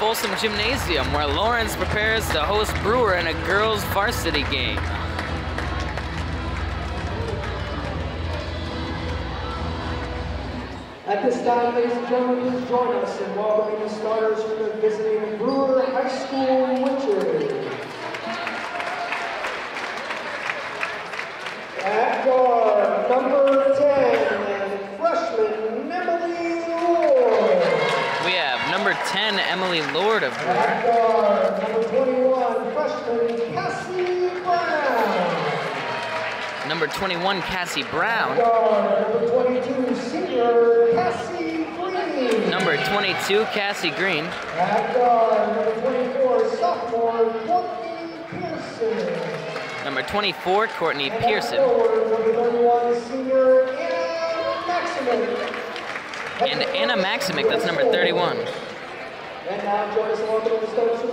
Folsom Gymnasium, where Lawrence prepares to host Brewer in a girls' varsity game. At this time, ladies and gentlemen, please join us in welcoming the starters from the visiting Brewer High School winters. At guard, number 10, freshman Emily Lord. We have number 10, Emily Lord of Brewer. At guard, number 21, freshman Cassie Brown. Number 21, Cassie Brown. At guard, number 22, senior Cassie Green. Number 22, Cassie Green. At guard, number 24, sophomore Courtney Pearson. Number 24, Courtney Pearson. Number 31, senior Anna Maximic. And Anna Maximic, that's number 31. And now join us along with the starters from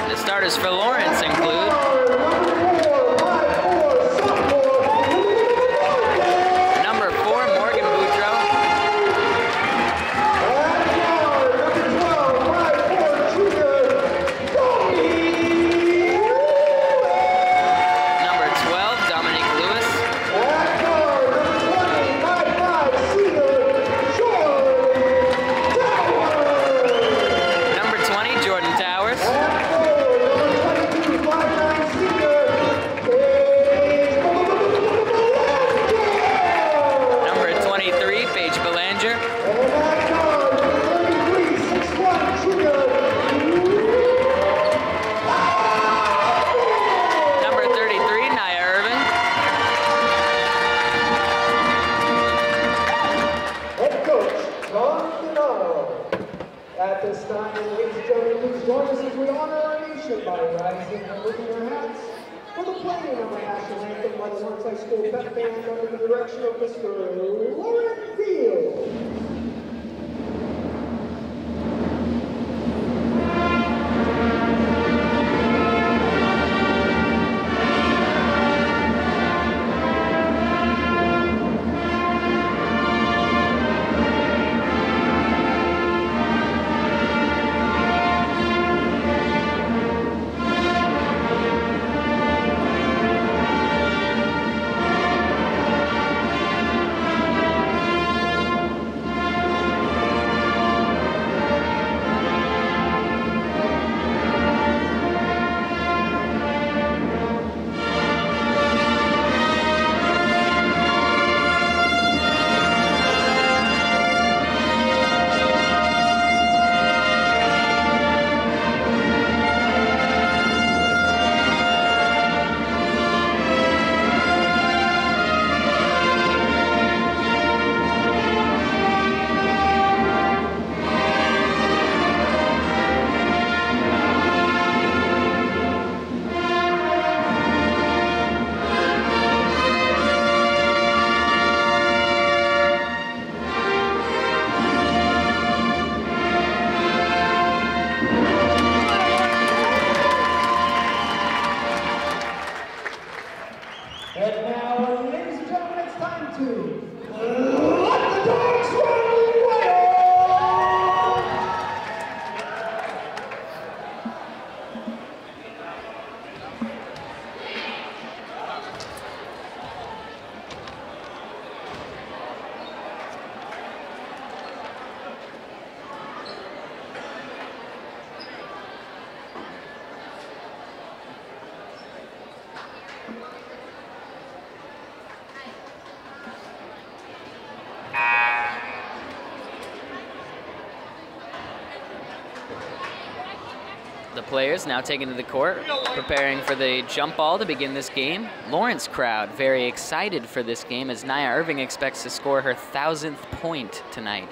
The starters for Lawrence include number 4, Morgan Boudreau. Number 12, Dominique Lewis. Number 20, Jordan Towers. Number 23, Paige Belanger. Number 33, Nia Irvin. Head coach, Don Donato. At this time, ladies and gentlemen, please join us as we honor our nation by rising and lifting our hats for the playing of our national anthem by the Lawrence High School Pep Band under the direction of Mr. Lauren Field. And now, ladies and gentlemen, it's time to let the dogs run wild! The players now taken to the court, preparing for the jump ball to begin this game. Lawrence crowd very excited for this game as Nia Irving expects to score her 1,000th point tonight.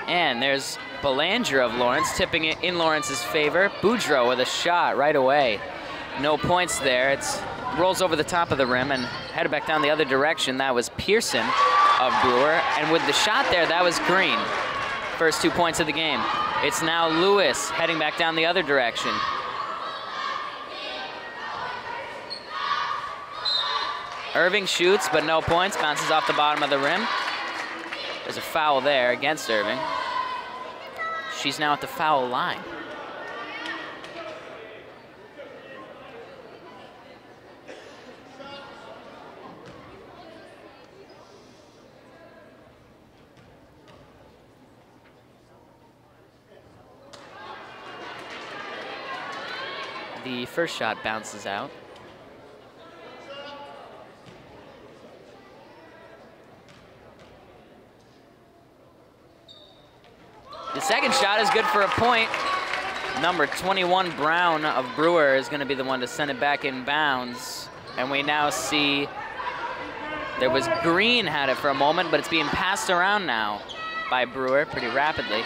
And there's Belanger of Lawrence tipping it in Lawrence's favor. Boudreau with a shot right away. No points there. It's rolls over the top of the rim and headed back down the other direction. That was Pearson of Brewer. And with the shot there, that was Green. First 2 points of the game. It's now Lewis heading back down the other direction. Irving shoots, but no points. Bounces off the bottom of the rim. There's a foul there against Irving. She's now at the foul line. The first shot bounces out. The second shot is good for a point. Number 21, Brown of Brewer, is going to be the one to send it back in bounds. And we now see there was Green had it for a moment, but it's being passed around now by Brewer pretty rapidly.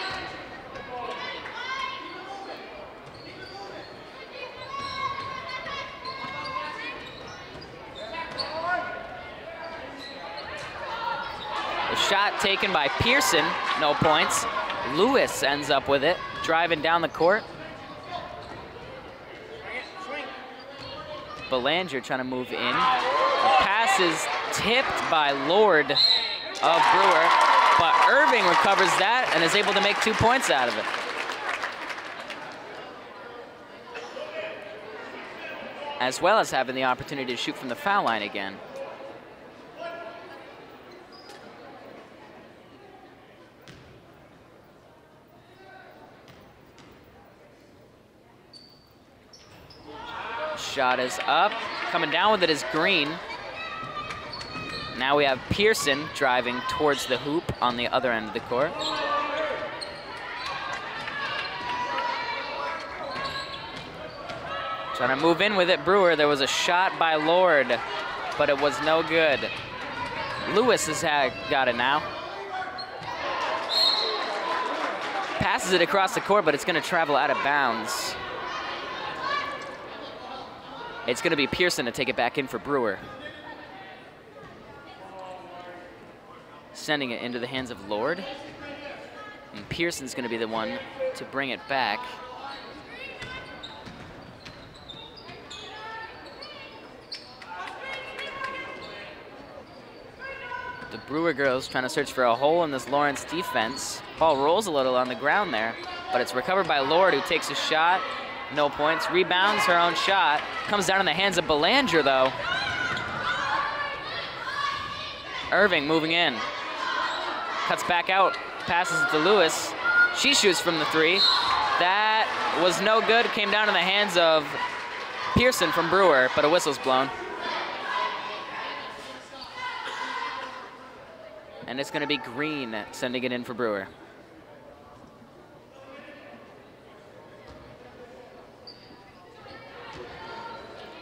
The shot taken by Pearson, no points. Lewis ends up with it, driving down the court. Belanger trying to move in. The pass is tipped by Lord of Brewer, but Irving recovers that and is able to make 2 points out of it. As well as having the opportunity to shoot from the foul line again. Shot is up. Coming down with it is Green. Now we have Pearson driving towards the hoop on the other end of the court. Trying to move in with it, Brewer. There was a shot by Lord, but it was no good. Lewis has got it now. Passes it across the court, but it's going to travel out of bounds. It's going to be Pearson to take it back in for Brewer. Sending it into the hands of Lord. And Pearson's going to be the one to bring it back. The Brewer girls trying to search for a hole in this Lawrence defense. Ball rolls a little on the ground there, but it's recovered by Lord, who takes a shot. No points. Rebounds her own shot. Comes down in the hands of Belanger, though. Irving moving in. Cuts back out. Passes it to Lewis. She shoots from the three. That was no good. Came down in the hands of Pearson from Brewer, but a whistle's blown. And it's going to be Green sending it in for Brewer.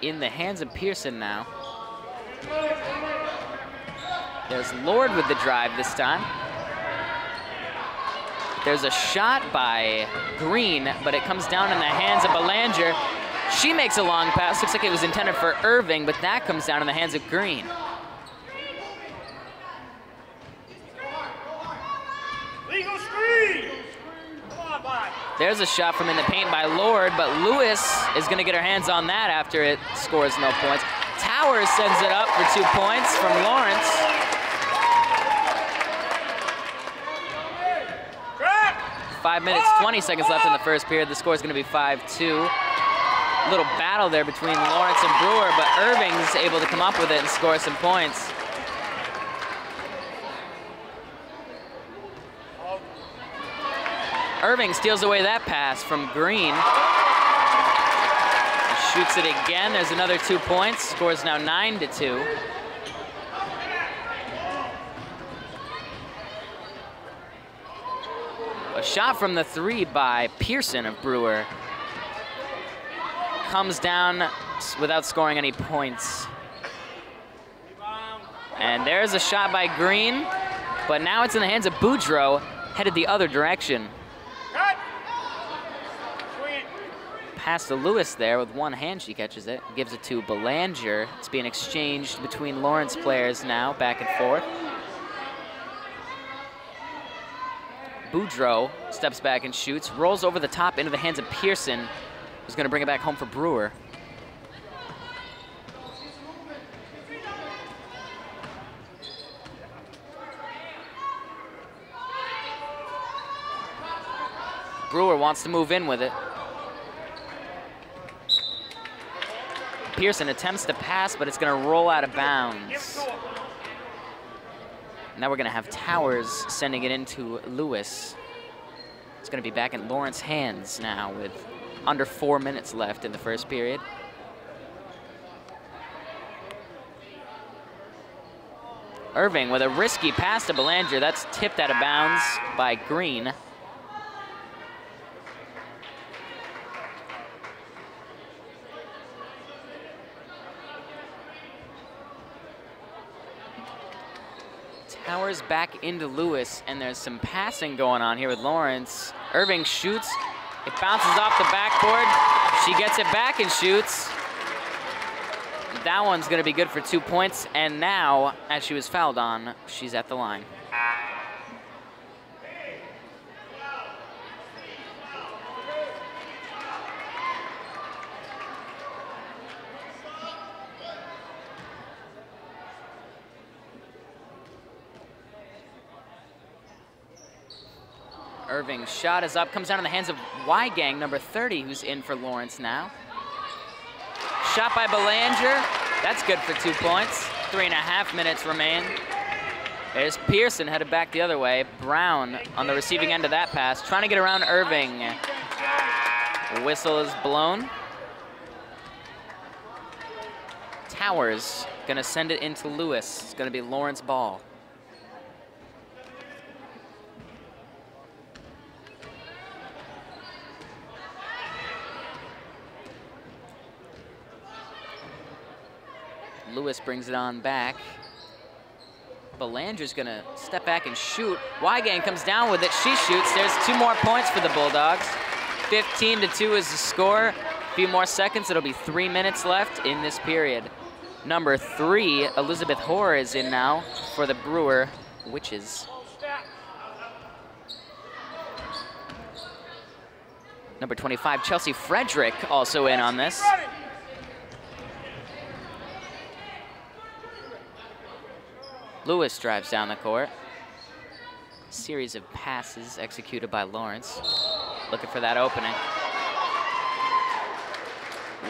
In the hands of Pearson now. There's Lord with the drive this time. There's a shot by Green, but it comes down in the hands of Belanger. She makes a long pass. Looks like it was intended for Irving, but that comes down in the hands of Green. Legal screen! There's a shot from in the paint by Lord, but Lewis is going to get her hands on that after it scores no points. Towers sends it up for 2 points from Lawrence. 5 minutes, 20 seconds left in the first period. The score is going to be 5-2. Little battle there between Lawrence and Brewer, but Irving's able to come up with it and score some points. Irving steals away that pass from Green. Shoots it again. There's another 2 points. Score is now 9-2. A shot from the three by Pearson of Brewer. Comes down without scoring any points. And there's a shot by Green, but now it's in the hands of Boudreaux, headed the other direction. pass to Lewis there. With one hand, she catches it. Gives it to Belanger. It's being exchanged between Lawrence players now, back and forth. Boudreaux steps back and shoots. Rolls over the top into the hands of Pearson, who's going to bring it back home for Brewer. Brewer wants to move in with it. Pearson attempts to pass, but it's going to roll out of bounds. Now we're going to have Towers sending it into Lewis. It's going to be back in Lawrence's hands now with under 4 minutes left in the first period. Irving with a risky pass to Belanger. That's tipped out of bounds by Green. Towers back into Lewis, and there's some passing going on here with Lawrence. Irving shoots. It bounces off the backboard. She gets it back and shoots. That one's going to be good for 2 points. And now, as she was fouled on, she's at the line. Irving's shot is up, comes down in the hands of Weigang, number 30, who's in for Lawrence now. Shot by Belanger. That's good for 2 points. 3.5 minutes remain. There's Pearson headed back the other way. Brown on the receiving end of that pass, trying to get around Irving. Whistle is blown. Towers gonna send it into Lewis. It's gonna be Lawrence ball. Lewis brings it on back. Belanger's gonna step back and shoot. Weigang comes down with it, she shoots. There's 2 more points for the Bulldogs. 15-2 is the score. A few more seconds, it'll be 3 minutes left in this period. Number 3, Elizabeth Hoare is in now for the Brewer Witches. Number 25, Chelsea Frederick, also in on this. Lewis drives down the court. Series of passes executed by Lawrence. Looking for that opening.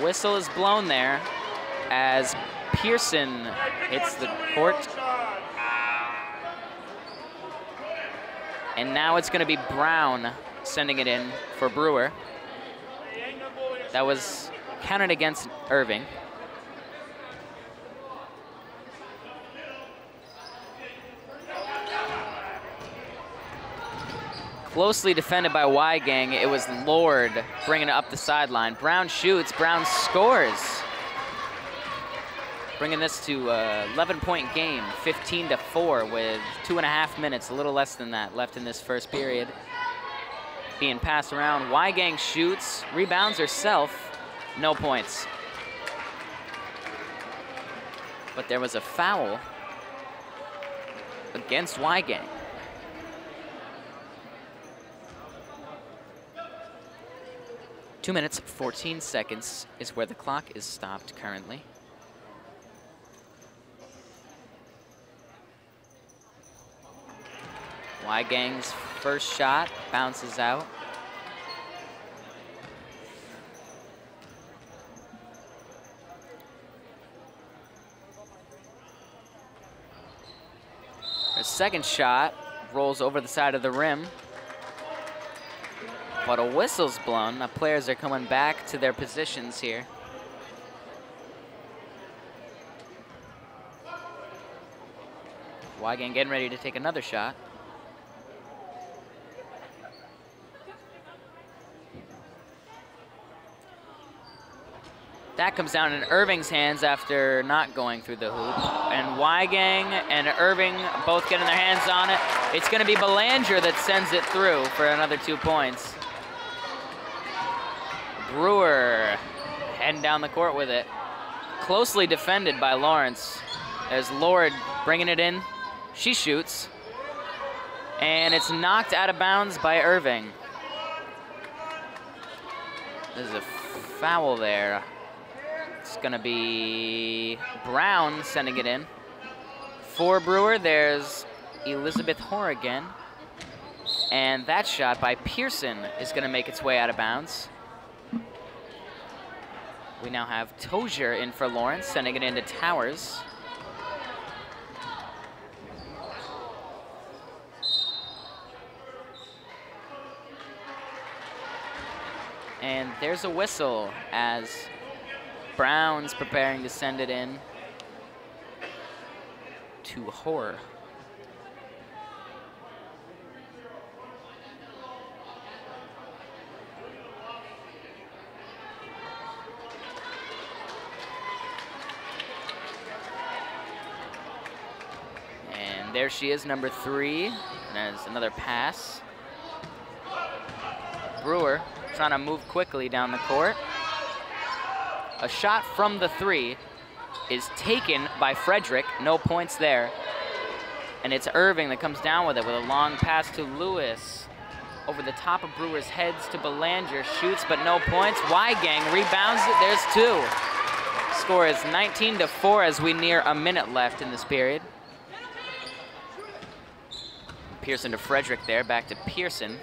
Whistle is blown there as Pearson hits the court. And now it's going to be Brown sending it in for Brewer. That was counted against Irving. Closely defended by Weigang. It was Lord bringing it up the sideline. Brown shoots, Brown scores. Bringing this to a 11-point game, 15-4 with 2.5 minutes, a little less than that, left in this first period. Being passed around, Weigang shoots, rebounds herself, no points. But there was a foul against Weigang. Two minutes, 14 seconds is where the clock is stopped currently. Weigang's first shot bounces out. Her second shot rolls over the side of the rim. But a whistle's blown. The players are coming back to their positions here. Weigang getting ready to take another shot. That comes down in Irving's hands after not going through the hoop. And Weigang and Irving both getting their hands on it. It's going to be Belanger that sends it through for another 2 points. Brewer heading down the court with it. Closely defended by Lawrence. There's Lord bringing it in. She shoots. And it's knocked out of bounds by Irving. There's a foul there. It's gonna be Brown sending it in. For Brewer, there's Elizabeth Hoare again. And that shot by Pearson is gonna make its way out of bounds. We now have Tozier in for Lawrence, sending it into Towers. And there's a whistle as Brown's preparing to send it in to Hoare. And there she is, number 3. And there's another pass. Brewer trying to move quickly down the court. A shot from the 3 is taken by Frederick. No points there. And it's Irving that comes down with it with a long pass to Lewis. Over the top of Brewer's heads to Belanger. Shoots, but no points. Weigang rebounds it. There's 2. Score is 19-4 as we near a minute left in this period. Pearson to Frederick there. Back to Pearson.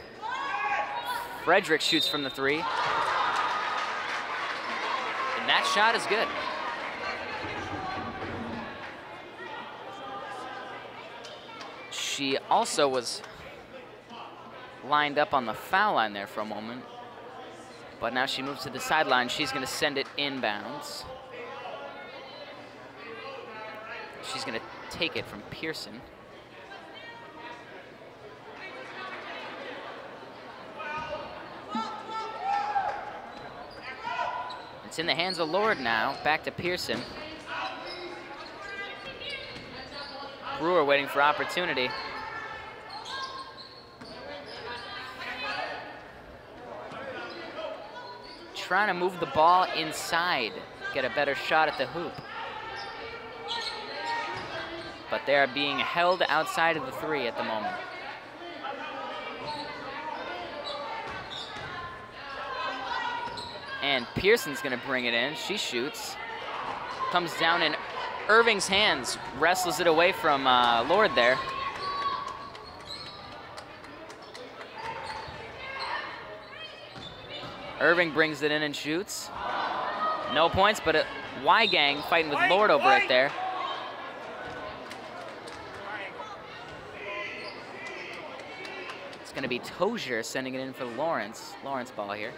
Frederick shoots from the 3. And that shot is good. She also was lined up on the foul line there for a moment. But now she moves to the sideline. She's going to send it inbounds. She's going to take it from Pearson. It's in the hands of Lord now. Back to Pearson. Brewer waiting for opportunity. Trying to move the ball inside, get a better shot at the hoop. But they are being held outside of the 3 at the moment. And Pearson's gonna bring it in. She shoots. Comes down in Irving's hands. Wrestles it away from Lord there. Irving brings it in and shoots. No points, but Weigang fighting with Lord over it there. It's gonna be Tozier sending it in for Lawrence. Lawrence ball here.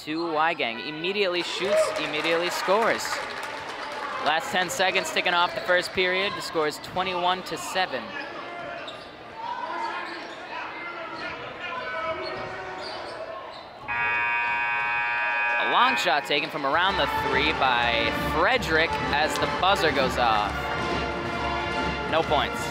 To Weigang, immediately shoots, immediately scores. Last 10 seconds ticking off the first period. The score is 21-7. A long shot taken from around the 3 by Frederick as the buzzer goes off. No points.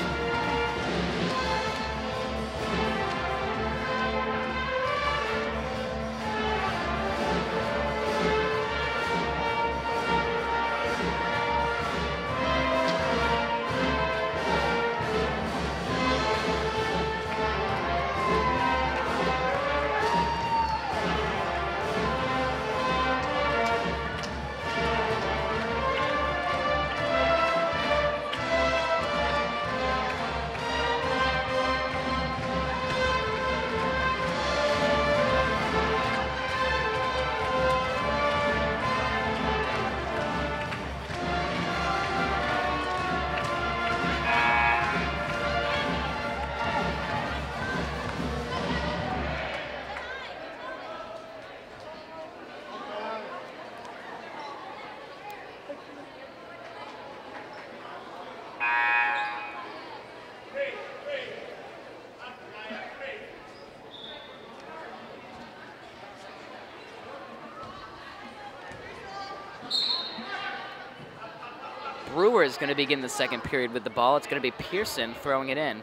Brewer is going to begin the second period with the ball. It's going to be Pearson throwing it in.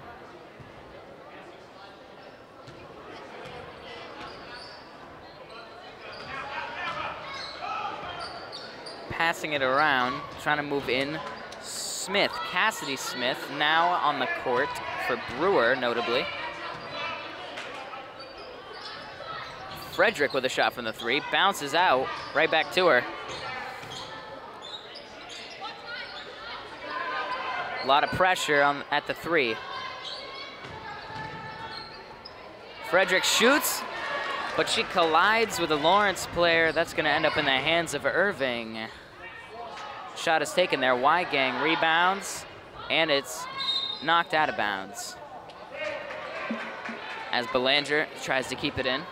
passing it around, trying to move in. Smith, Cassidy Smith, now on the court for Brewer, notably. Frederick with a shot from the 3, bounces out, right back to her. A lot of pressure at the 3. Frederick shoots, but she collides with a Lawrence player. That's gonna end up in the hands of Irving. Shot is taken there, Y-Gang rebounds, and it's knocked out of bounds. As Belanger tries to keep it in.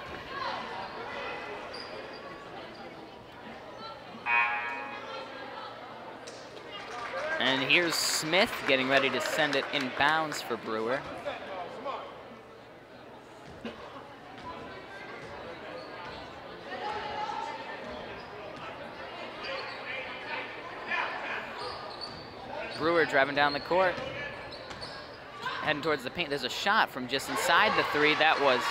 And here's Smith getting ready to send it in bounds for Brewer. Brewer driving down the court, heading towards the paint. There's a shot from just inside the 3. That was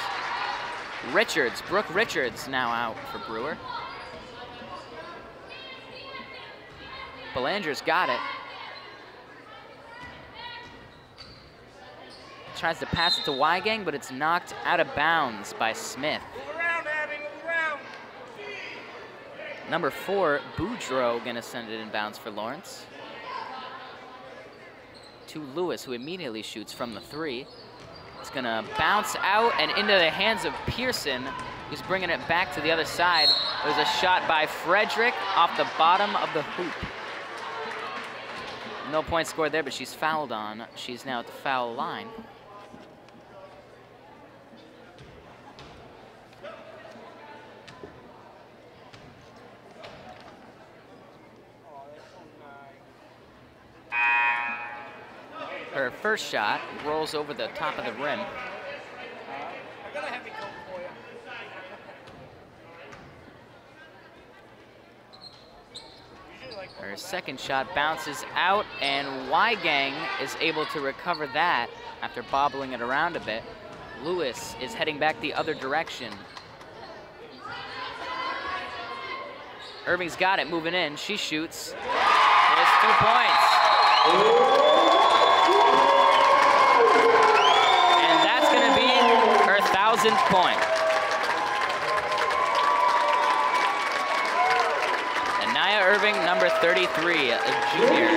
Richards. Brooke Richards now out for Brewer. Belanger's got it. Tries to pass it to Y-Gang, but it's knocked out of bounds by Smith. Move around, Abby, move around. Number 4, Boudreaux gonna send it in bounds for Lawrence. To Lewis, who immediately shoots from the 3. It's gonna bounce out and into the hands of Pearson, who's bringing it back to the other side. There's a shot by Frederick off the bottom of the hoop. No point scored there, but she's fouled on. She's now at the foul line. Her first shot rolls over the top of the rim. Her second shot bounces out, and Y-Gang is able to recover that after bobbling it around a bit. Lewis is heading back the other direction. Irving's got it, moving in. She shoots. There's 2 points. And that's going to be her 1,000th point. Anaya Irving, number 33, a junior.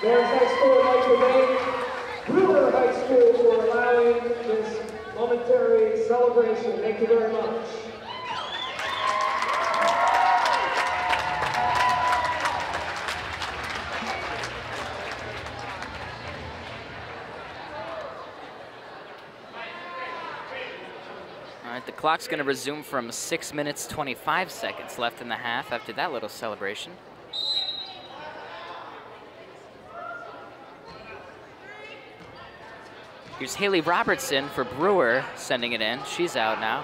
There's High School like to thank Brewer High School for allowing this momentary celebration. Thank you very much. All right, the clock's going to resume from 6 minutes, 25 seconds left in the half after that little celebration. Here's Haley Robertson for Brewer, sending it in. She's out now.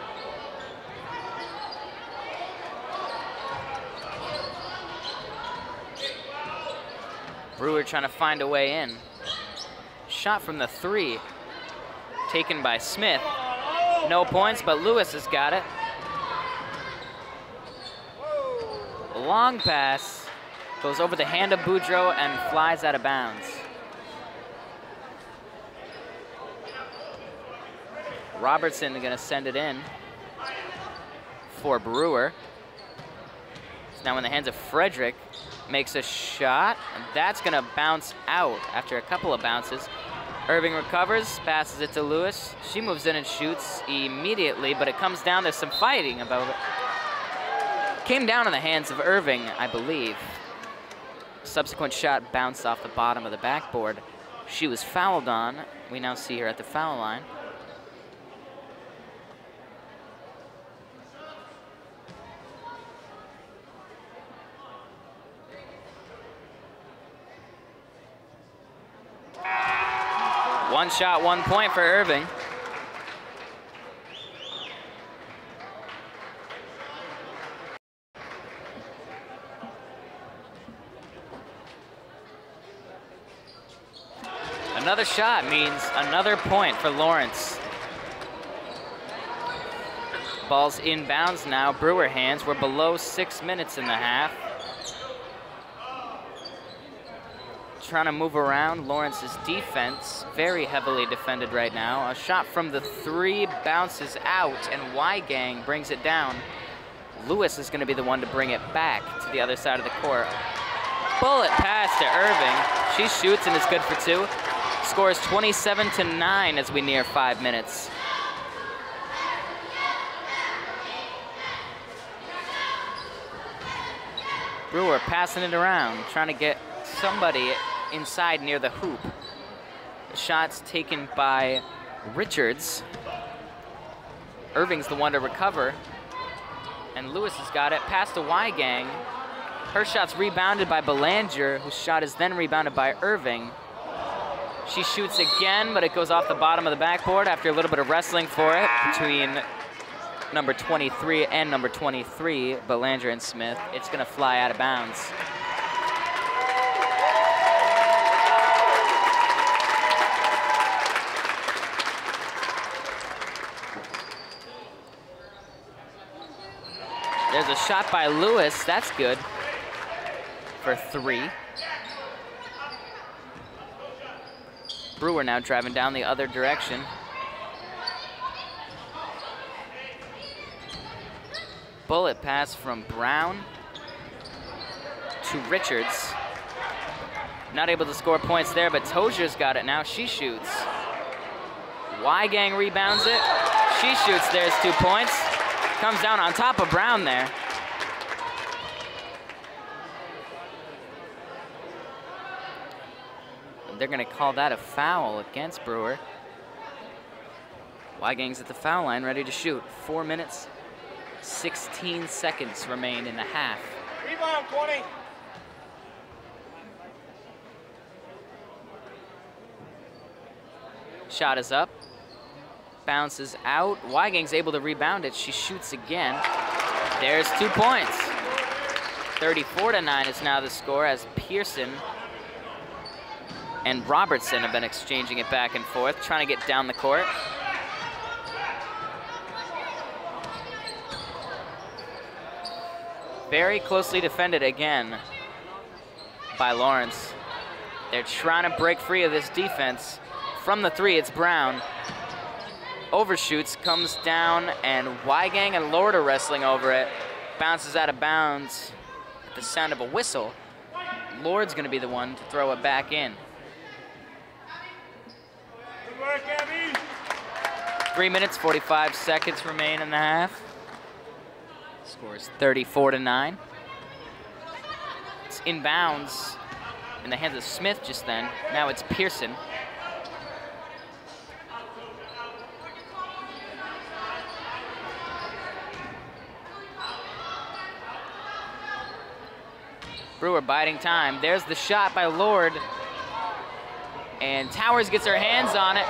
Brewer trying to find a way in. Shot from the 3, taken by Smith. No points, but Lewis has got it. Long pass. Goes over the hand of Boudreaux and flies out of bounds. Robertson gonna send it in for Brewer. It's now in the hands of Frederick. Makes a shot, and that's gonna bounce out after a couple of bounces. Irving recovers, passes it to Lewis. She moves in and shoots immediately, but it comes down. There's some fighting about it. Came down in the hands of Irving, I believe. Subsequent shot bounced off the bottom of the backboard. She was fouled on. We now see her at the foul line. One shot, 1 point for Irving. Another shot means another point for Lawrence. Ball's inbounds now, Brewer hands. We're below 6 minutes in the half. Trying to move around Lawrence's defense, very heavily defended right now. A shot from the three bounces out, and Weigang brings it down. Lewis is going to be the one to bring it back to the other side of the court. Bullet pass to Irving. She shoots and is good for two. Scores 27-9 as we near 5 minutes. Brewer passing it around, trying to get somebody inside near the hoop. The shot's taken by Richards. Irving's the one to recover. And Lewis has got it past to Weigang. Her shot's rebounded by Belanger, whose shot is then rebounded by Irving. She shoots again, but it goes off the bottom of the backboard after a little bit of wrestling for it between number 23 and number 23, Belanger and Smith. It's gonna fly out of bounds. There's a shot by Lewis, that's good for three. Brewer now driving down the other direction. Bullet pass from Brown to Richards. Not able to score points there, but Tozier's got it now. She shoots. Weigang rebounds it. She shoots, there's 2 points. Comes down on top of Brown there. They're gonna call that a foul against Brewer. Weigang's at the foul line, ready to shoot. 4 minutes, 16 seconds remain in the half. Rebound, 20. Shot is up, bounces out. Weigang's able to rebound it. She shoots again. There's 2 points. 34-9 is now the score as Pearson and Robertson have been exchanging it back and forth, trying to get down the court. Very closely defended again by Lawrence. They're trying to break free of this defense. From the three, it's Brown. Overshoots, comes down, and Weigang and Lord are wrestling over it. Bounces out of bounds at the sound of a whistle. Lord's gonna be the one to throw it back in. Good work, Abby. 3 minutes, 45 seconds remain in the half. Scores 34-9. It's inbounds in the hands of Smith just then. Now it's Pearson. Brewer biding time. There's the shot by Lord. And Towers gets her hands on it.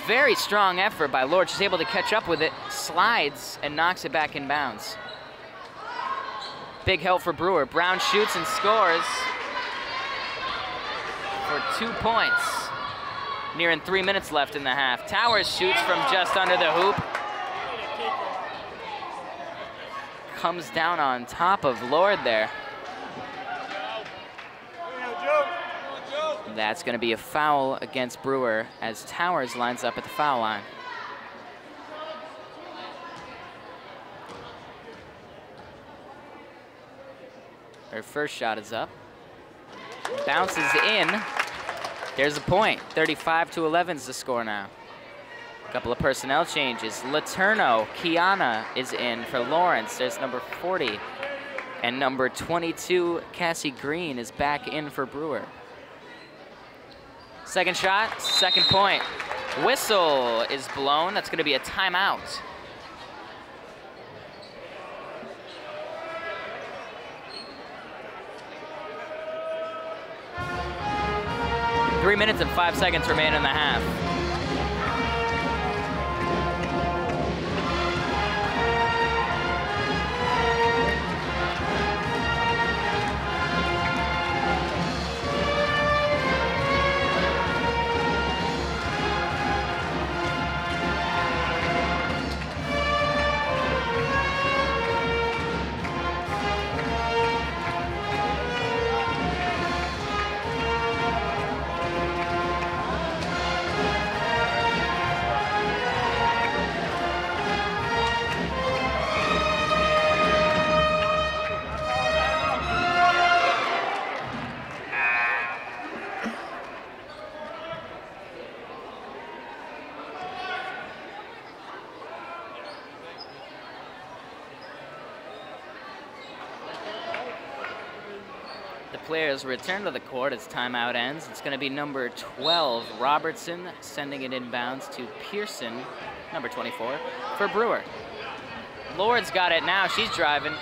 Very strong effort by Lord. She's able to catch up with it, slides, and knocks it back in bounds. Big help for Brewer. Brown shoots and scores for 2 points. Nearing 3 minutes left in the half. Towers shoots from just under the hoop. comes down on top of Lord there. That's going to be a foul against Brewer as Towers lines up at the foul line. Her first shot is up. Bounces in. There's a point. 35-11 is the score now. A couple of personnel changes. Letourneau, Kiana is in for Lawrence. There's number 40. And number 22, Cassie Green, is back in for Brewer. Second shot, second point. Whistle is blown. That's going to be a timeout. Three minutes and 5 seconds remain in the half. Players return to the court as timeout ends. It's going to be number 12, Robertson, sending it inbounds to Pearson, number 24, for Brewer. Lord's got it now. She's driving.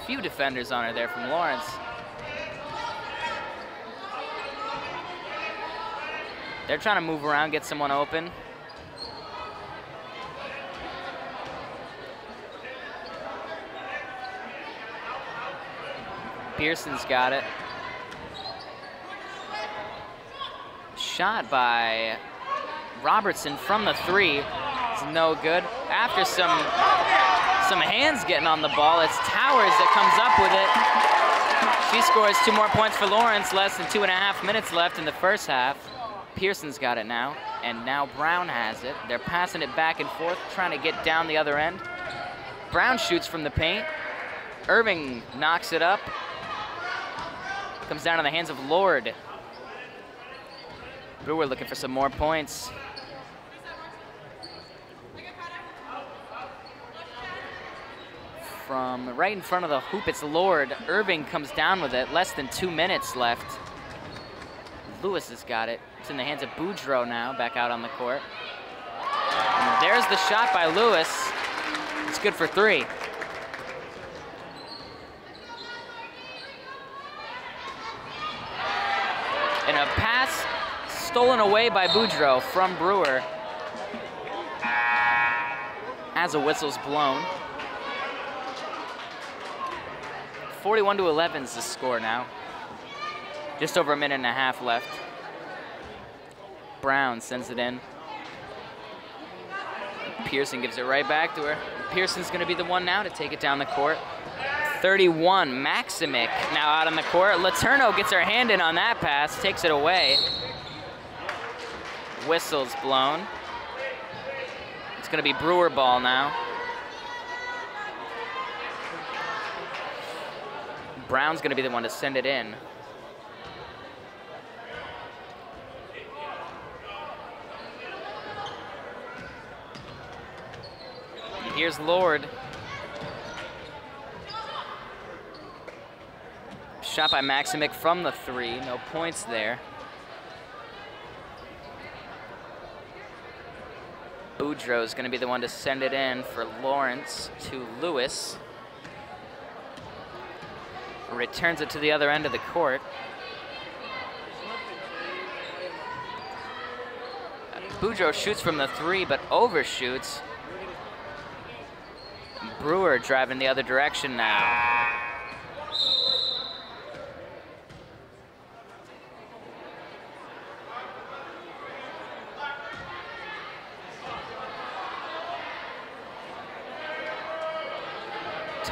Few defenders on her there from Lawrence. They're trying to move around, get someone open. Pearson's got it. Shot by Robertson from the three. It's no good. After some hands getting on the ball, it's Towers that comes up with it. She scores 2 more points for Lawrence, less than 2.5 minutes left in the first half. Pearson's got it now, and now Brown has it. They're passing it back and forth, trying to get down the other end. Brown shoots from the paint. Irving knocks it up. Comes down in the hands of Lord. Brewer looking for some more points. From right in front of the hoop, it's Lord. Irving comes down with it. Less than 2 minutes left. Lewis has got it. It's in the hands of Boudreau now, back out on the court. And there's the shot by Lewis. It's good for 3. And a pass stolen away by Boudreau from Brewer as a whistle's blown. 41-11 is the score now. Just over 1.5 minutes left. Brown sends it in. Pearson gives it right back to her. Pearson's going to be the one now to take it down the court. 31, Maximic now out on the court. Letourneau gets her hand in on that pass, takes it away. Whistle's blown. It's going to be Brewer ball now. Brown's going to be the one to send it in. Here's Lord. Shot by Maximic from the 3, no points there. Boudreau's gonna be the one to send it in for Lawrence to Lewis. Returns it to the other end of the court. Boudreau shoots from the 3, but overshoots. Brewer driving the other direction now.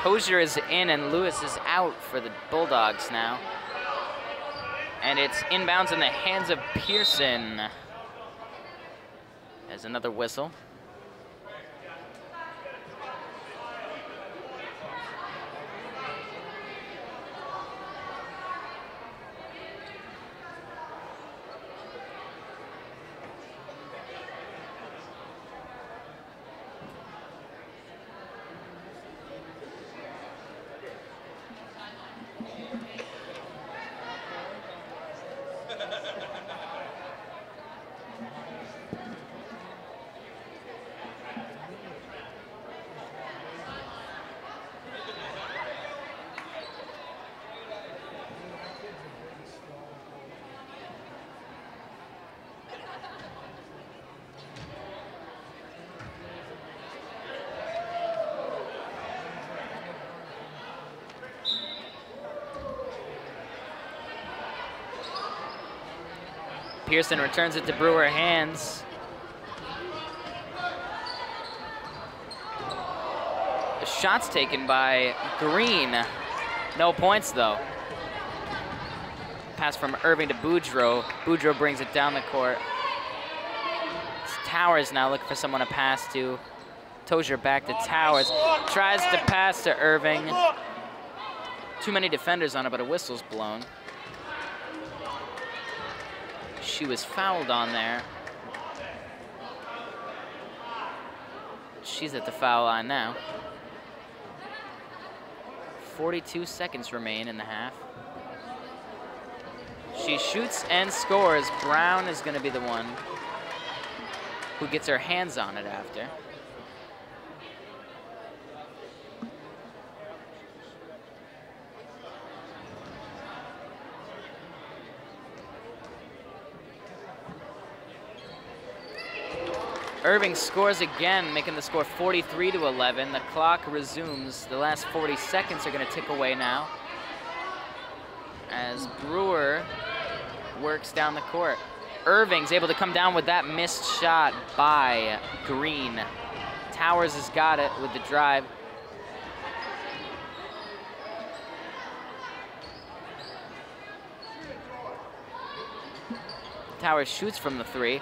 Tozier is in and Lewis is out for the Bulldogs now. And it's inbounds in the hands of Pearson. There's another whistle. Pearson returns it to Brewer hands. The shot's taken by Green. No points though. Pass from Irving to Boudreau. Boudreau brings it down the court. It's Towers now looking for someone to pass to. Tozier back to Towers. Tries to pass to Irving. Too many defenders on it, but a whistle's blown. She was fouled on there. She's at the foul line now. 42 seconds remain in the half. She shoots and scores. Brown is going to be the one who gets her hands on it after. Irving scores again, making the score 43-11. The clock resumes. The last 40 seconds are going to tick away now as Brewer works down the court. Irving's able to come down with that missed shot by Green. Towers has got it with the drive. Towers shoots from the three.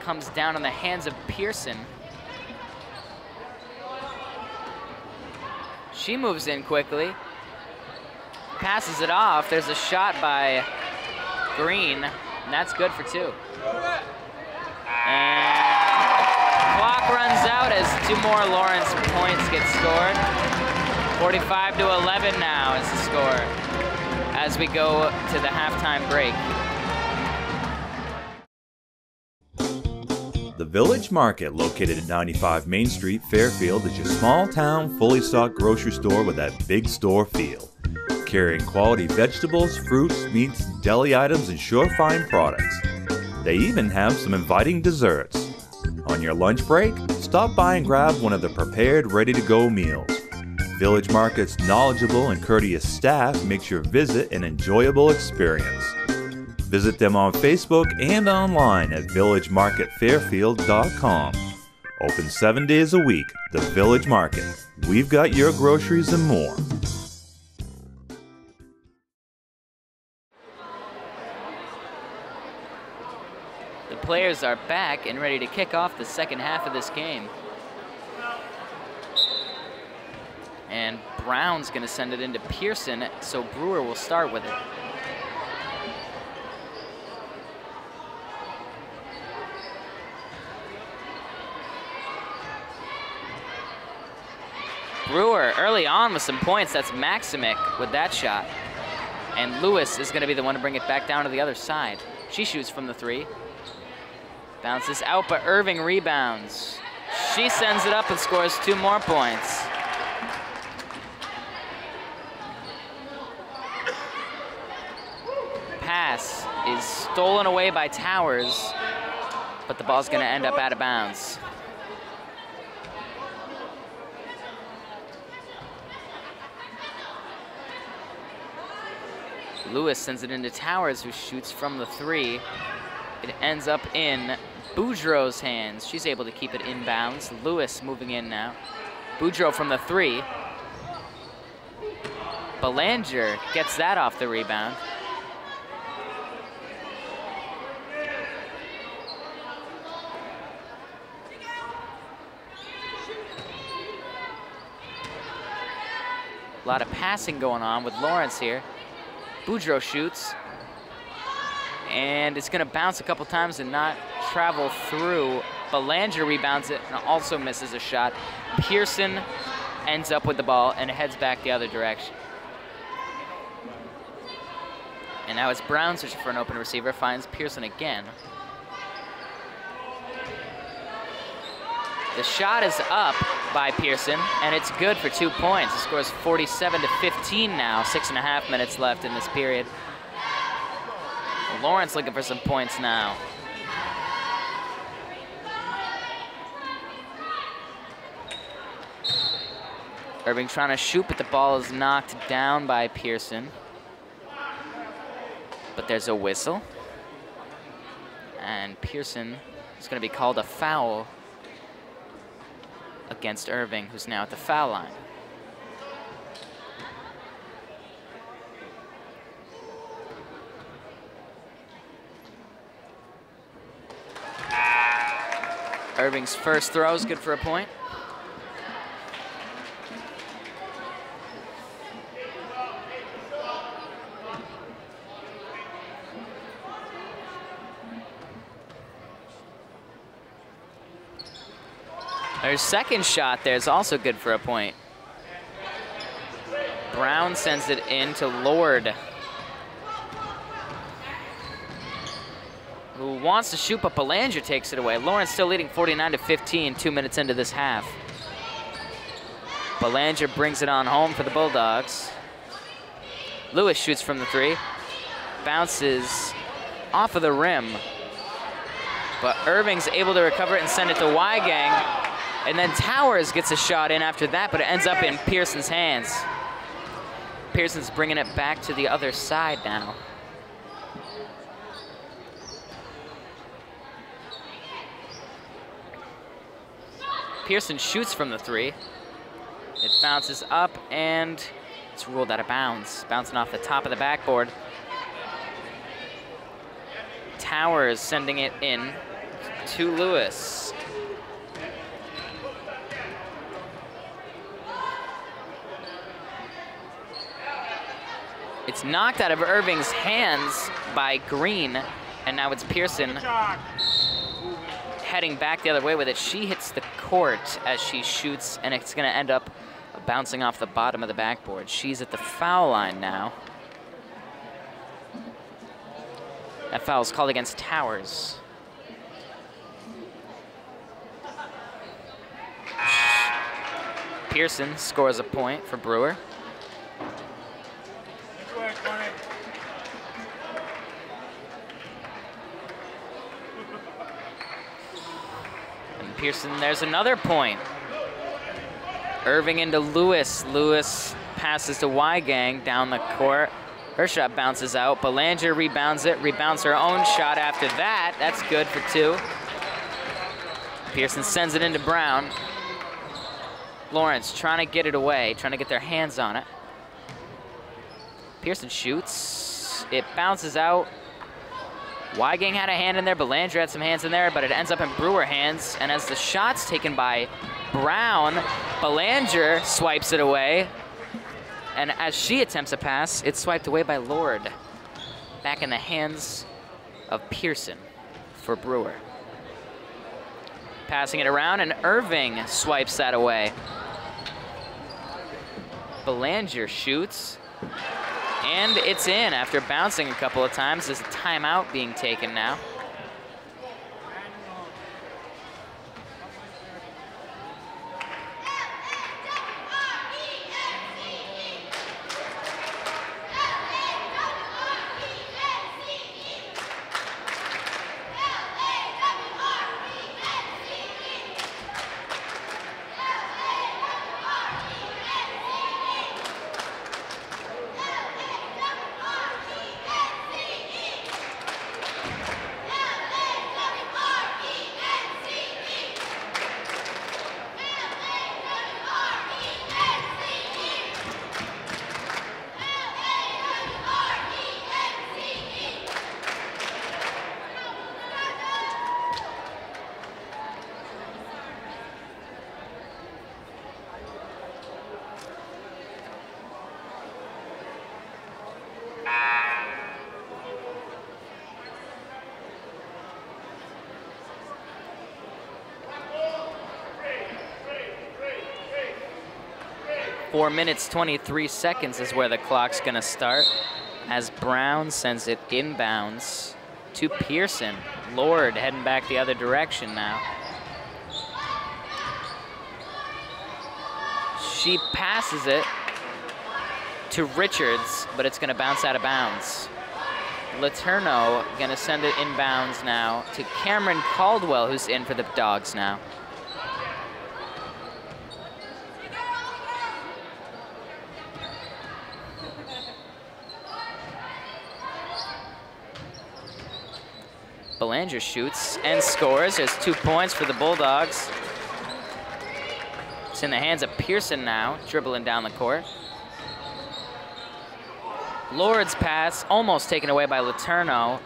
Comes down on the hands of Pearson. She moves in quickly. Passes it off. There's a shot by Green, and that's good for two. And clock runs out as two more Lawrence points get scored. 45-11 now is the score as we go to the halftime break. The Village Market, located at 95 Main Street, Fairfield, is your small-town, fully stocked grocery store with that big store feel. Carrying quality vegetables, fruits, meats, deli items, and surefine products. They even have some inviting desserts. On your lunch break, stop by and grab one of the prepared, ready-to-go meals. Village Market's knowledgeable and courteous staff makes your visit an enjoyable experience. Visit them on Facebook and online at villagemarketfairfield.com. Open 7 days a week, the Village Market. We've got your groceries and more. The players are back and ready to kick off the second half of this game. And Brown's going to send it into Pearson, so Brewer will start with it. Brewer early on with some points. That's Maximic with that shot. And Lewis is going to be the one to bring it back down to the other side. She shoots from the three. Bounces out, but Irving rebounds. She sends it up and scores two more points. Pass is stolen away by Towers, but the ball's going to end up out of bounds. Lewis sends it into Towers, who shoots from the three. It ends up in Boudreau's hands. She's able to keep it inbounds. Lewis moving in now. Boudreau from the three. Belanger gets that off the rebound. A lot of passing going on with Lawrence here. Boudreaux shoots. And it's gonna bounce a couple times and not travel through. Belanger rebounds it and also misses a shot. Pearson ends up with the ball and heads back the other direction. And now it's Brown searching for an open receiver, finds Pearson again. The shot is up by Pearson, and it's good for 2 points. He scores 47-15 now, 6.5 minutes left in this period. Lawrence looking for some points now. Irving trying to shoot, but the ball is knocked down by Pearson. But there's a whistle. And Pearson is going to be called a foul against Irving, who's now at the foul line. Irving's first throw is good for a point. Their second shot there is also good for a point. Brown sends it in to Lord, who wants to shoot, but Belanger takes it away. Lawrence still leading 49-15, 2 minutes into this half. Belanger brings it on home for the Bulldogs. Lewis shoots from the three. Bounces off of the rim. But Irving's able to recover it and send it to Weigang. And then Towers gets a shot in after that, but it ends up in Pearson's hands. Pearson's bringing it back to the other side now. Pearson shoots from the three. It bounces up and it's ruled out of bounds. Bouncing off the top of the backboard. Towers sending it in to Lewis. It's knocked out of Irving's hands by Green, and now it's Pearson heading back the other way with it. She hits the court as she shoots, and it's gonna end up bouncing off the bottom of the backboard. She's at the foul line now. That foul is called against Towers. Pearson scores a point for Brewer. And Pearson, there's another point. Irving into Lewis. Lewis passes to Weigang down the court. Her shot bounces out. Belanger rebounds it, rebounds her own shot after that. That's good for two. Pearson sends it into Brown. Lawrence trying to get it away, trying to get their hands on it. Pearson shoots. It bounces out. Weigang had a hand in there. Belanger had some hands in there, but it ends up in Brewer hands. And as the shot's taken by Brown, Belanger swipes it away. And as she attempts a pass, it's swiped away by Lord. Back in the hands of Pearson for Brewer. Passing it around, and Irving swipes that away. Belanger shoots, and it's in after bouncing a couple of times. There's a timeout being taken now. 4 minutes, 23 seconds is where the clock's gonna start as Brown sends it inbounds to Pearson. Lord heading back the other direction now. She passes it to Richards, but it's gonna bounce out of bounds. Letourneau gonna send it inbounds now to Cameron Caldwell, who's in for the Dogs now. Belanger shoots and scores. There's 2 points for the Bulldogs. It's in the hands of Pearson now, dribbling down the court. Lord's pass almost taken away by Letourneau,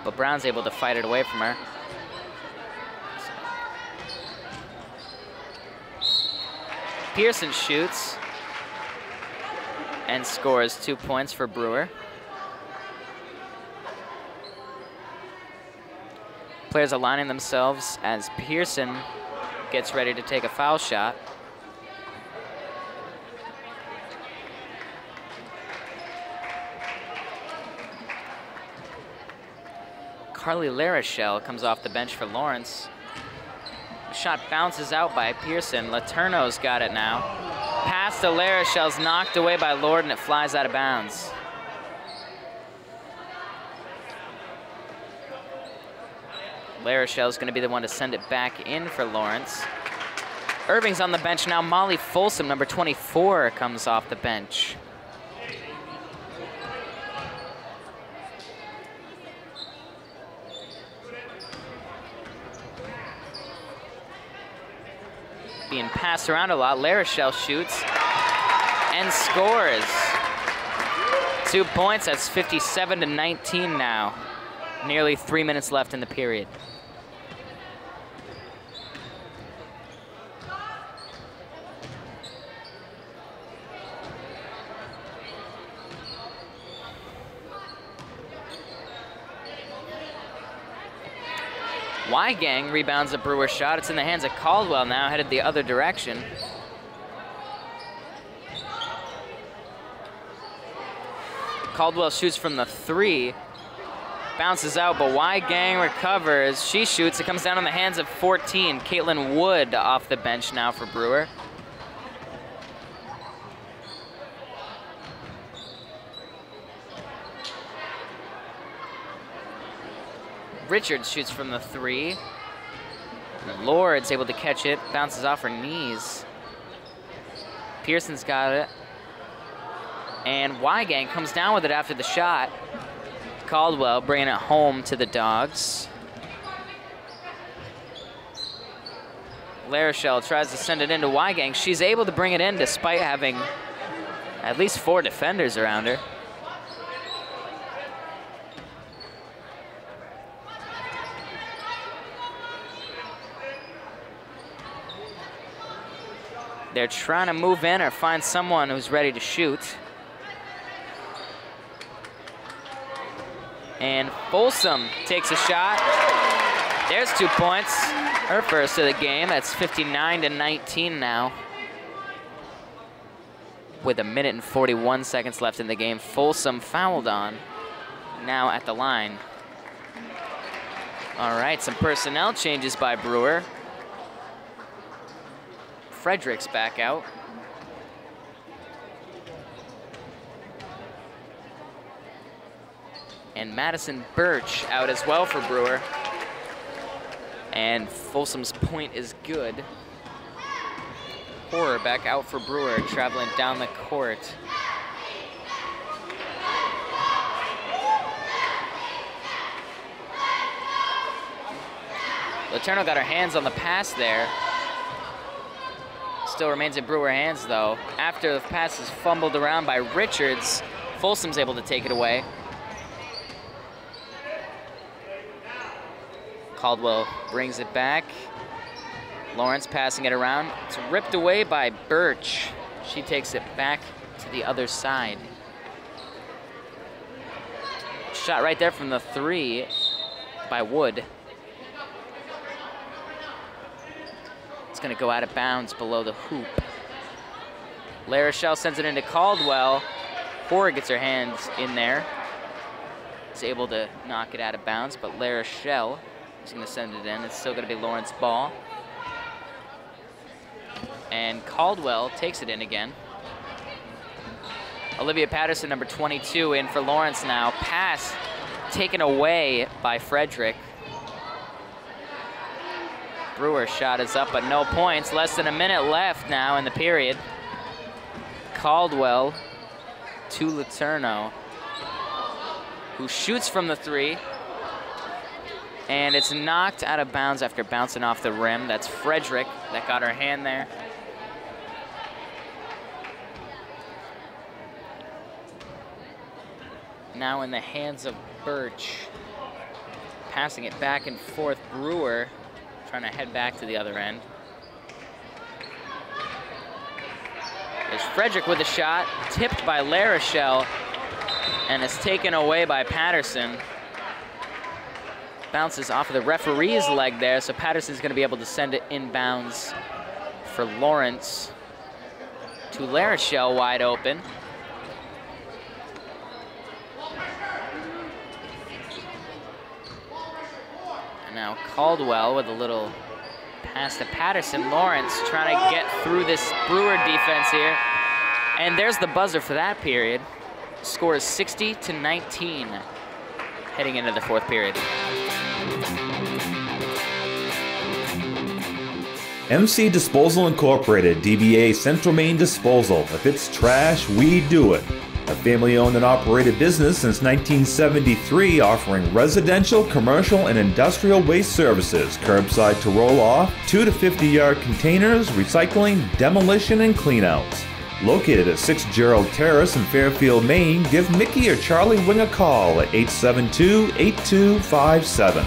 but Brown's able to fight it away from her. Pearson shoots and scores 2 points for Brewer. Players aligning themselves as Pearson gets ready to take a foul shot. Carly Larochelle comes off the bench for Lawrence. The shot bounces out by Pearson. Letourneau's got it now. Pass to Larochelle's knocked away by Lord, and it flies out of bounds. Larochelle's gonna be the one to send it back in for Lawrence. Irving's on the bench now. Molly Folsom, number 24, comes off the bench. Being passed around a lot. Larochelle shoots and scores. 2 points, that's 57-19 now. Nearly 3 minutes left in the period. Weigang rebounds a Brewer shot. It's in the hands of Caldwell now, headed the other direction. Caldwell shoots from the 3. Bounces out, but Weigang recovers. She shoots. It comes down in the hands of 14. Caitlin Wood off the bench now for Brewer. Richards shoots from the 3. Lord's able to catch it. Bounces off her knees. Pearson's got it. And Weigang comes down with it after the shot. Caldwell bringing it home to the Dogs. Larochelle tries to send it into Weigang. She's able to bring it in despite having at least 4 defenders around her. They're trying to move in or find someone who's ready to shoot. And Folsom takes a shot. There's 2 points. Her first of the game. That's 59-19 now. With 1 minute and 41 seconds left in the game. Folsom fouled on. Now at the line. All right, some personnel changes by Brewer. Frederick's back out. And Madison Birch out as well for Brewer. And Folsom's point is good. Horror back out for Brewer, traveling down the court. Letourneau got her hands on the pass there. Still remains in Brewer hands though. After the pass is fumbled around by Richards, Folsom's able to take it away. Caldwell brings it back. Lawrence passing it around. It's ripped away by Birch. She takes it back to the other side. Shot right there from the 3 by Wood. It's gonna go out of bounds below the hoop. La Rochelle sends it into Caldwell. Hoare gets her hands in there. Is able to knock it out of bounds, but La Rochelle is going to send it in. It's still going to be Lawrence ball. And Caldwell takes it in again. Olivia Patterson, number 22, in for Lawrence now. Pass taken away by Frederick. Brewer's shot is up, but no points. Less than a minute left now in the period. Caldwell to Letourneau, who shoots from the 3. And it's knocked out of bounds after bouncing off the rim. That's Frederick that got her hand there. Now in the hands of Birch. Passing it back and forth. Brewer trying to head back to the other end. There's Frederick with a shot, tipped by La Rochelle, and is taken away by Patterson. Bounces off of the referee's leg there, so Patterson's gonna be able to send it inbounds for Lawrence to La Rochelle, wide open. And now Caldwell with a little pass to Patterson. Lawrence trying to get through this Brewer defense here. And there's the buzzer for that period. Score is 60-19 heading into the 4th period. MC Disposal Incorporated, DBA Central Maine Disposal. If it's trash, we do it. A family-owned and operated business since 1973, offering residential, commercial, and industrial waste services, curbside to roll-off, 2 to 50-yard containers, recycling, demolition, and cleanouts. Located at 6 Gerald Terrace in Fairfield, Maine, give Mickey or Charlie Wing a call at 872-8257.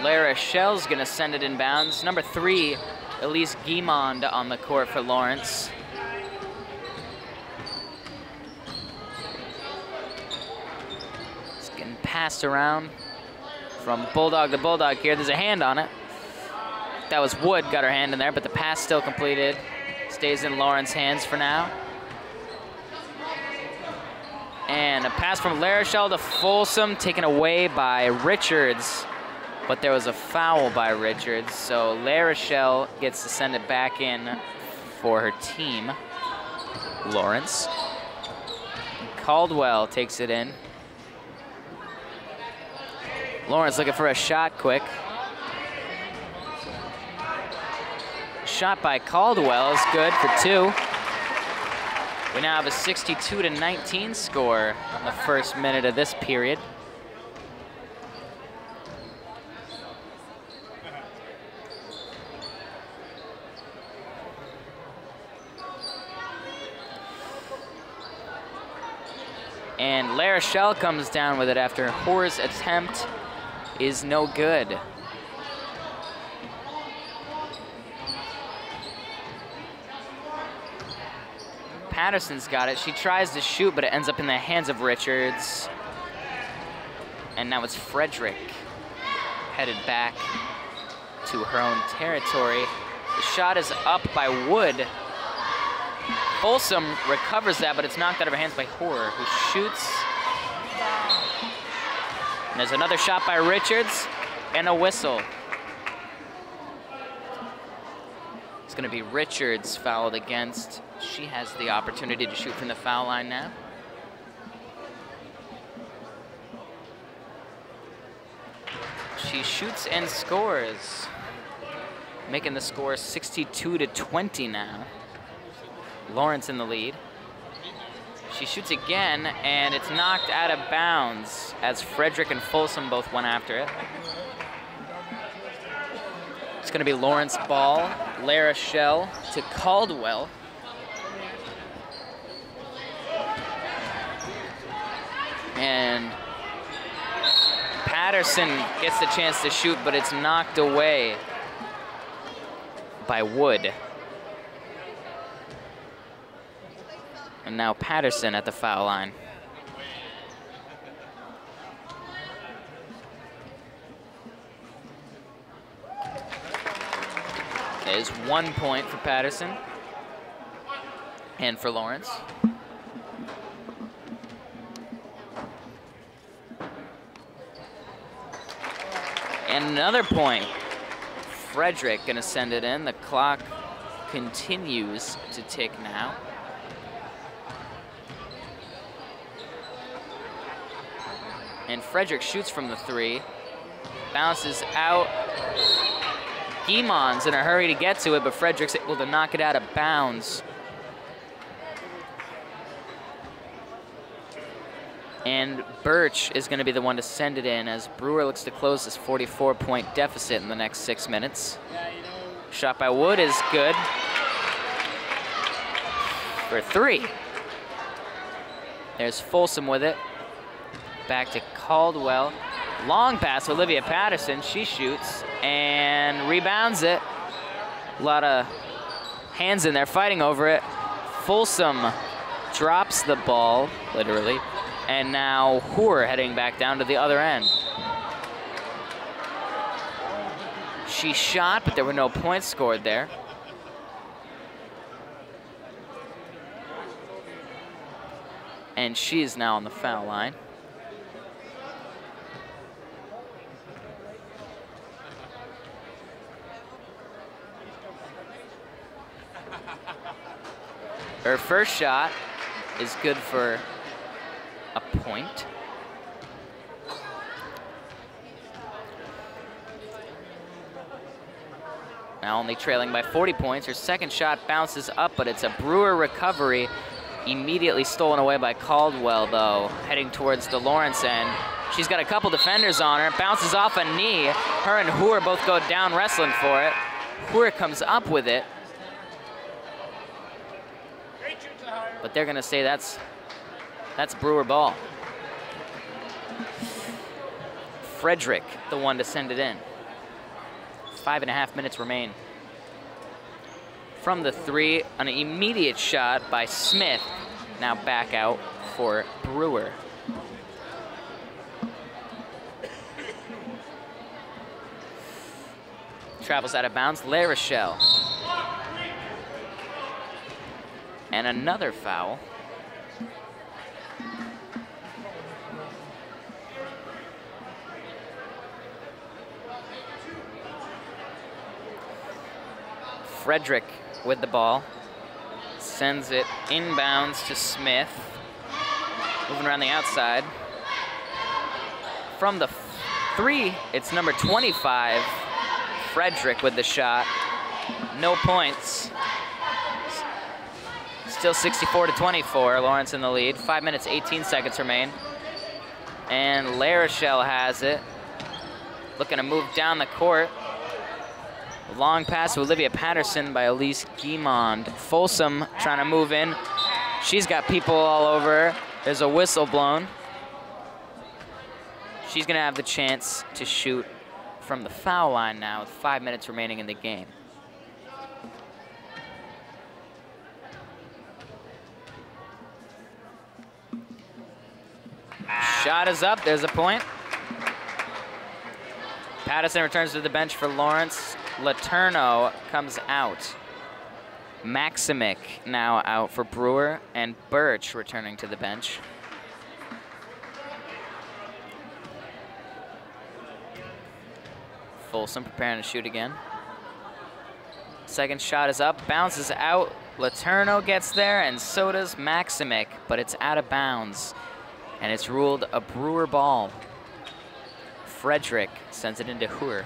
La Rochelle's gonna send it inbounds. Number 3, Elise Guimond on the court for Lawrence. It's getting passed around from Bulldog to Bulldog here. There's a hand on it. That was Wood, got her hand in there, but the pass still completed. Stays in Lawrence's hands for now. And a pass from La Rochelle to Folsom, taken away by Richards. But there was a foul by Richards, so La Rochelle gets to send it back in for her team. Lawrence. Caldwell takes it in. Lawrence looking for a shot quick. Shot by Caldwell is good for 2. We now have a 62-19 score on the first minute of this period. And La Rochelle comes down with it after Hoare's attempt is no good. Patterson's got it. She tries to shoot, but it ends up in the hands of Richards. And now it's Frederick headed back to her own territory. The shot is up by Wood. Folsom recovers that, but it's knocked out of her hands by Hoare, who shoots. And there's another shot by Richards and a whistle. It's going to be Richards fouled against. She has the opportunity to shoot from the foul line now. She shoots and scores, making the score 62-20 now. Lawrence in the lead. She shoots again, and it's knocked out of bounds as Frederick and Folsom both went after it. It's going to be Lawrence ball. Lara Shell to Caldwell. And Patterson gets the chance to shoot, but it's knocked away by Wood. And now Patterson at the foul line. There's 1 point for Patterson and for Lawrence. And another point. Frederick gonna send it in. The clock continues to tick now. And Frederick shoots from the 3, bounces out. Guimond's in a hurry to get to it, but Frederick's able to knock it out of bounds. And Birch is going to be the one to send it in as Brewer looks to close this 44-point deficit in the next 6 minutes. Shot by Wood is good for 3. There's Folsom with it. Back to Caldwell. Long pass, Olivia Patterson. She shoots and rebounds it. A lot of hands in there fighting over it. Folsom drops the ball, literally. And now Hoare heading back down to the other end. She shot, but there were no points scored there. And she is now on the foul line. Her first shot is good for a point. Now only trailing by 40 points. Her second shot bounces up, but it's a Brewer recovery. Immediately stolen away by Caldwell, though, heading towards the Lawrence end. She's got a couple defenders on her. Bounces off a knee. Her and Hoare both go down wrestling for it. Hoare comes up with it. But they're going to say that's Brewer ball. Frederick, the one to send it in. 5.5 minutes remain. From the 3, an immediate shot by Smith. Now back out for Brewer. Travels out of bounds, La Rochelle. And another foul. Frederick with the ball. Sends it inbounds to Smith. Moving around the outside. From the 3, it's number 25. Frederick with the shot. No points. Still 64-24, Lawrence in the lead. 5 minutes, 18 seconds remain. And La Rochelle has it. Looking to move down the court. Long pass to Olivia Patterson by Elise Guimond. Folsom trying to move in. She's got people all over her. There's a whistle blown. She's gonna have the chance to shoot from the foul line now with 5 minutes remaining in the game. Shot is up, there's a point. Patterson returns to the bench for Lawrence. Letourneau comes out. Maximic now out for Brewer, and Birch returning to the bench. Folsom preparing to shoot again. Second shot is up, bounces out. Letourneau gets there, and so does Maximic, but it's out of bounds. And it's ruled a Brewer ball. Frederick sends it into Hoare.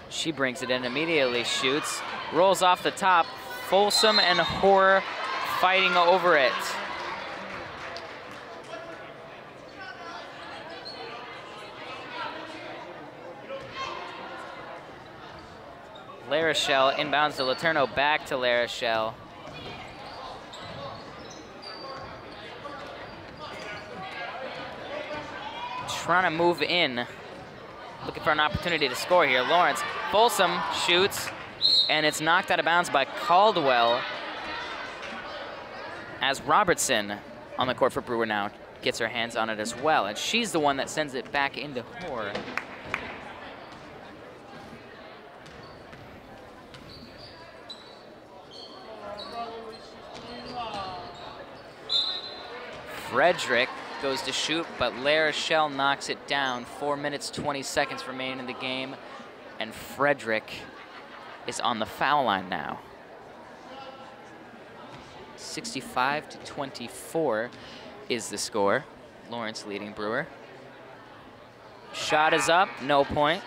She brings it in, immediately shoots, rolls off the top. Folsom and Hoare fighting over it. La Rochelle inbounds to Letourneau, back to La Rochelle. Trying to move in, looking for an opportunity to score here. Lawrence, Folsom shoots, and it's knocked out of bounds by Caldwell, as Robertson on the court for Brewer now gets her hands on it as well, and she's the one that sends it back into Hoare. Frederick goes to shoot, but La Rochelle knocks it down. 4 minutes, 20 seconds remaining in the game, and Frederick is on the foul line now. 65-24 is the score. Lawrence leading Brewer. Shot is up, no point.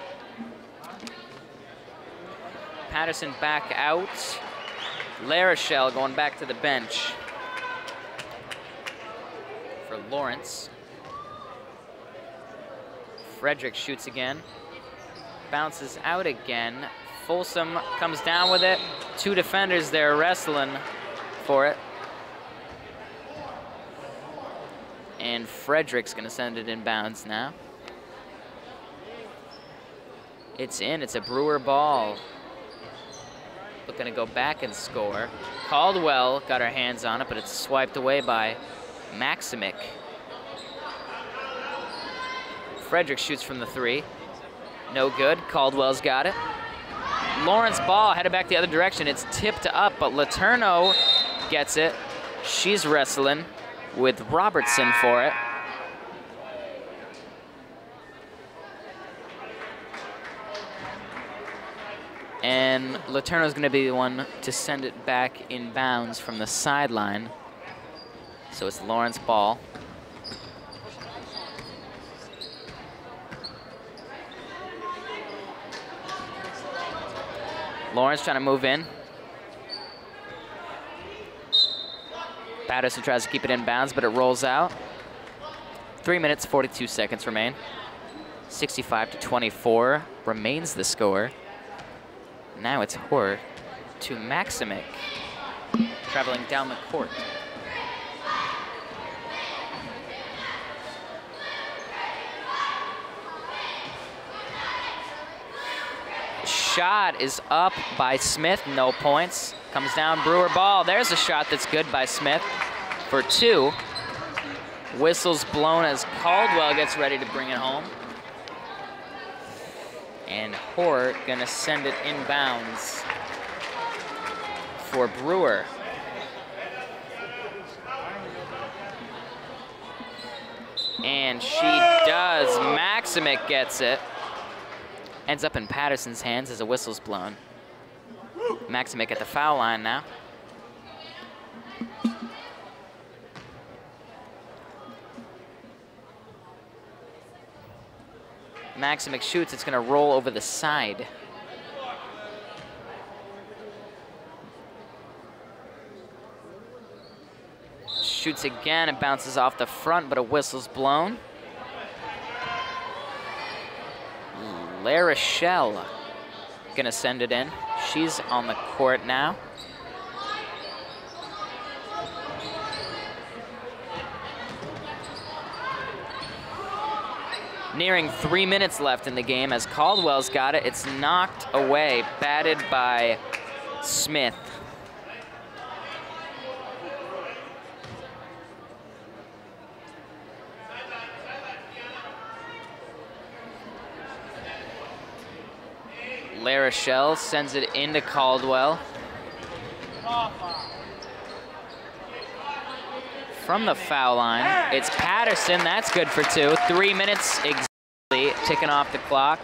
Patterson back out. La Rochelle going back to the bench for Lawrence. Frederick shoots again. Bounces out again. Folsom comes down with it. Two defenders there wrestling for it. And Frederick's gonna send it inbounds now. It's in, it's a Brewer ball. Looking to go back and score. Caldwell got her hands on it, but it's swiped away by Maximic. Frederick shoots from the three. No good, Caldwell's got it. Lawrence ball headed back the other direction. It's tipped up, but Letourneau gets it. She's wrestling with Robertson for it. And Letourneau's gonna be the one to send it back in bounds from the sideline. So it's Lawrence ball. Lawrence trying to move in. Patterson tries to keep it in bounds, but it rolls out. 3 minutes, 42 seconds remain. 65-24 remains the score. Now it's Hoare to Maximic, traveling down the court. Shot is up by Smith, no points. Comes down, Brewer ball. There's a shot that's good by Smith for two. Whistle's blown as Caldwell gets ready to bring it home. And Hoare gonna send it inbounds for Brewer. And she does. Maximic gets it. Ends up in Patterson's hands as a whistle's blown. Maximic at the foul line now. Maximic shoots, it's gonna roll over the side. Shoots again, it bounces off the front, but a whistle's blown. La Rochelle gonna send it in. She's on the court now. Nearing 3 minutes left in the game as Caldwell's got it. It's knocked away, batted by Smith. La Rochelle sends it into Caldwell. From the foul line, it's Patterson, that's good for two. 3 minutes exactly ticking off the clock.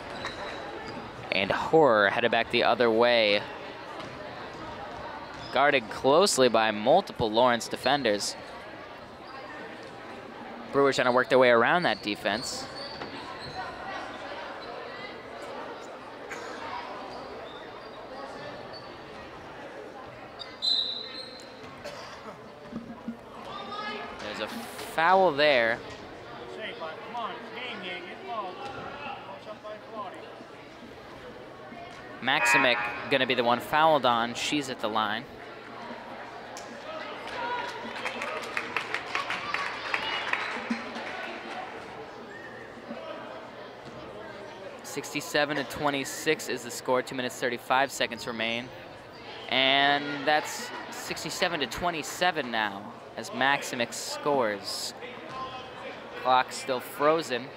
And Hoare headed back the other way. Guarded closely by multiple Lawrence defenders. Brewers trying to work their way around that defense. There's a foul there. Maximic gonna be the one fouled on. She's at the line. (67-26) is the score. 2 minutes 35 seconds remain, and that's 67-27 now as Maximic scores. Clock still frozen.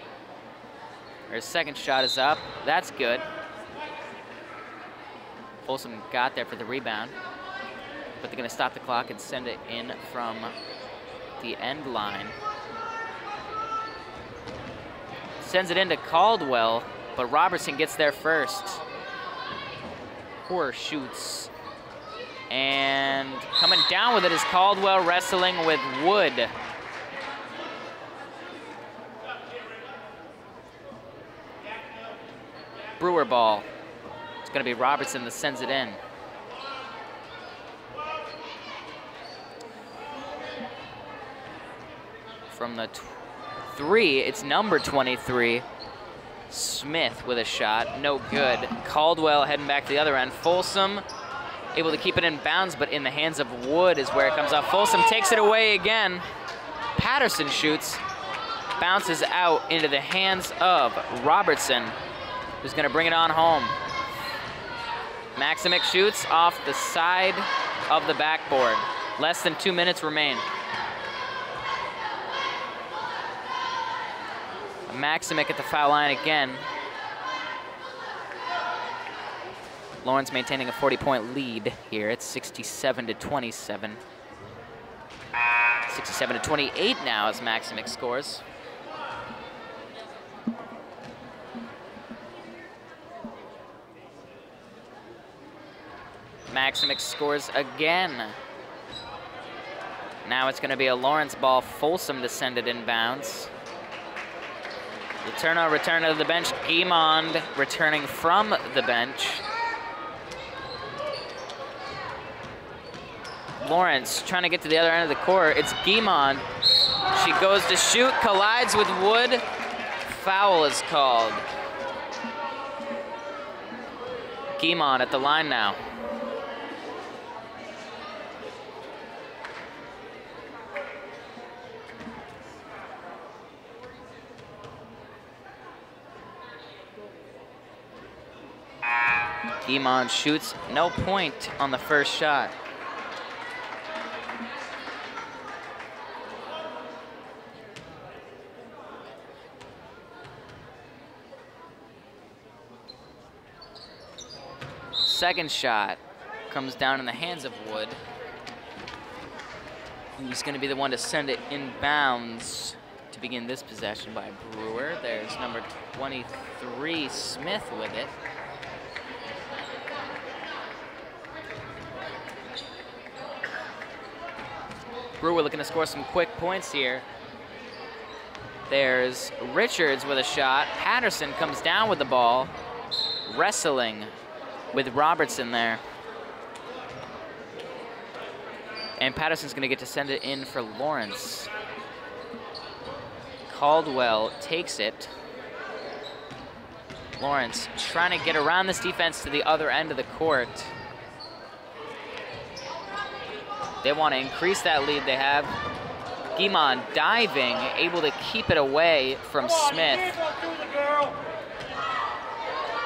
Her second shot is up. That's good. Folsom got there for the rebound, but they're gonna stop the clock and send it in from the end line. Sends it into Caldwell, but Robertson gets there first. Hoare shoots, and coming down with it is Caldwell wrestling with Wood. Brewer ball. It's gonna be Robertson that sends it in. From the 3, it's number 23, Smith with a shot, no good. Caldwell heading back to the other end. Folsom able to keep it in bounds, but in the hands of Wood is where it comes off. Folsom takes it away again. Patterson shoots, bounces out into the hands of Robertson, who's gonna bring it on home. Maximic shoots off the side of the backboard. Less than 2 minutes remain. Maximic at the foul line again. Lawrence maintaining a 40-point lead here. It's 67-27. 67-28 now as Maximic scores. Maximic scores again. Now it's going to be a Lawrence ball. Folsom to send it inbounds. Return to the bench. Guimond returning from the bench. Lawrence trying to get to the other end of the court. It's Guimond. She goes to shoot, collides with Wood. Foul is called. Guimond at the line now. Guimond shoots, no point on the first shot. Second shot comes down in the hands of Wood. He's going to be the one to send it inbounds to begin this possession by Brewer. There's number 23, Smith, with it. Brewer looking to score some quick points here. There's Richards with a shot. Patterson comes down with the ball, wrestling with Robertson there. And Patterson's gonna get to send it in for Lawrence. Caldwell takes it. Lawrence trying to get around this defense to the other end of the court. They want to increase that lead they have. Guimond diving, able to keep it away from Smith.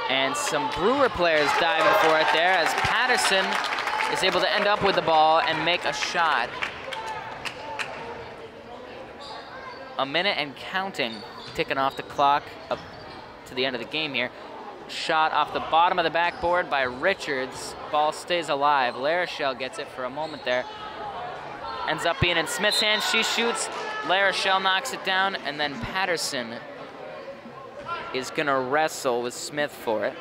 And some Brewer players diving for it there as Patterson is able to end up with the ball and make a shot. A minute and counting, ticking off the clock up to the end of the game here. Shot off the bottom of the backboard by Richards. Ball stays alive. LaRochelle gets it for a moment there. Ends up being in Smith's hands. She shoots. LaRochelle knocks it down, and then Patterson is gonna wrestle with Smith for it.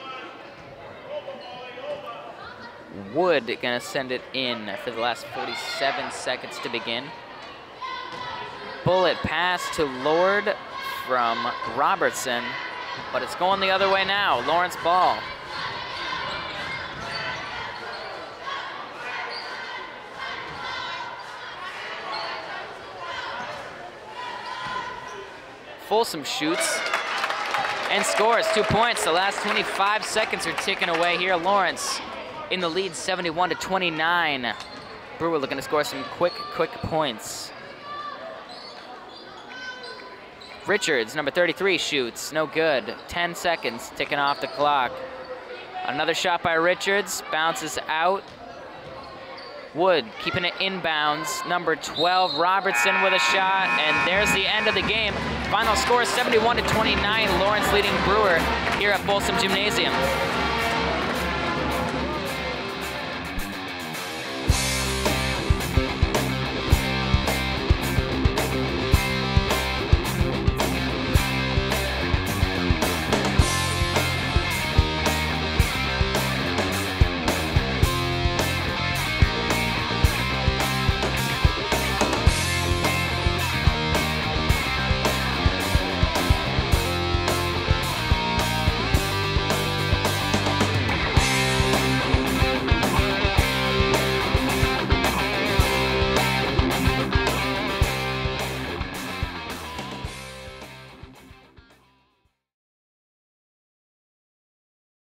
Wood gonna send it in for the last 47 seconds to begin. bullet pass to Lord from Robertson, but it's going the other way now. Lawrence ball. Folsom shoots and scores 2 points. The last 25 seconds are ticking away here. Lawrence in the lead, 71-29. Brewer looking to score some quick points. Richards, number 33, shoots, no good. 10 seconds ticking off the clock. Another shot by Richards, bounces out. Wood keeping it inbounds. Number 12, Robertson with a shot, and there's the end of the game. Final score 71-29, Lawrence leading Brewer here at Folsom Gymnasium.